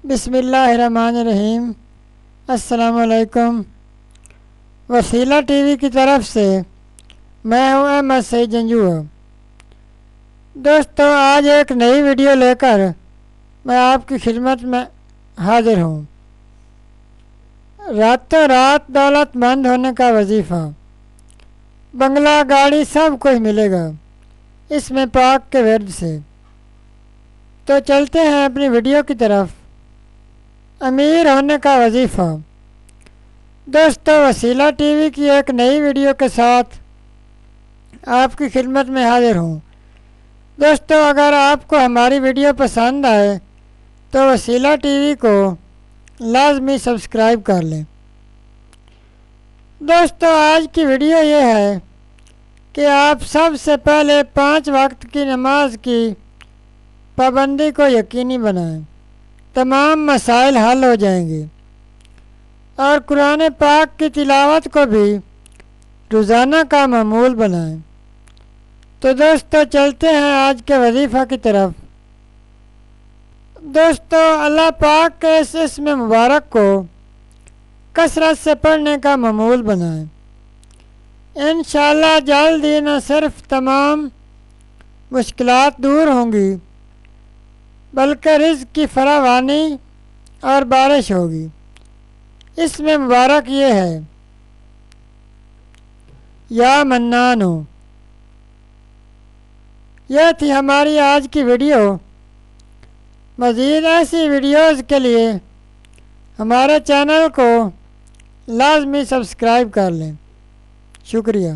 بسم اللہ الرحمن الرحیم۔ السلام علیکم۔ وسیلہ ٹی وی کی طرف سے میں ہوں احمد سعید جنجوع۔ دوستو، آج ایک نئی ویڈیو لے کر میں آپ کی خدمت میں حاضر ہوں۔ راتوں رات دولت مند ہونے کا وظیفہ، بنگلہ گاڑی سب کچھ ملے گا اس میں پاک کے ورد سے۔ تو چلتے ہیں اپنی ویڈیو کی طرف۔ امیر ہونے کا وظیفہ۔ دوستو، وسیلہ ٹی وی کی ایک نئی ویڈیو کے ساتھ آپ کی خدمت میں حاضر ہوں۔ دوستو، اگر آپ کو ہماری ویڈیو پسند آئے تو وسیلہ ٹی وی کو لازمی سبسکرائب کر لیں۔ دوستو، آج کی ویڈیو یہ ہے کہ آپ سب سے پہلے 5 وقت کی نماز کی پابندی کو یقینی بنائیں۔ تمام مسائل حل ہو جائیں گے، اور قرآن پاک کی تلاوت کو بھی روزانہ کا معمول بنائیں۔ تو دوستو، چلتے ہیں آج کے وظیفہ کی طرف۔ دوستو، اللہ پاک کے اس اسم مبارک کو کثرت سے پڑھنے کا معمول بنائیں۔ انشاءاللہ جلد ہی نہ صرف تمام مشکلات دور ہوں گی بلکہ رزق کی فراوانی اور بارش ہوگی۔ اس میں مبارک یہ ہے: یا منانو۔ یہ تھی ہماری آج کی ویڈیو۔ مزید ایسی ویڈیوز کے لیے ہمارے چینل کو لازمی سبسکرائب کر لیں۔ شکریہ۔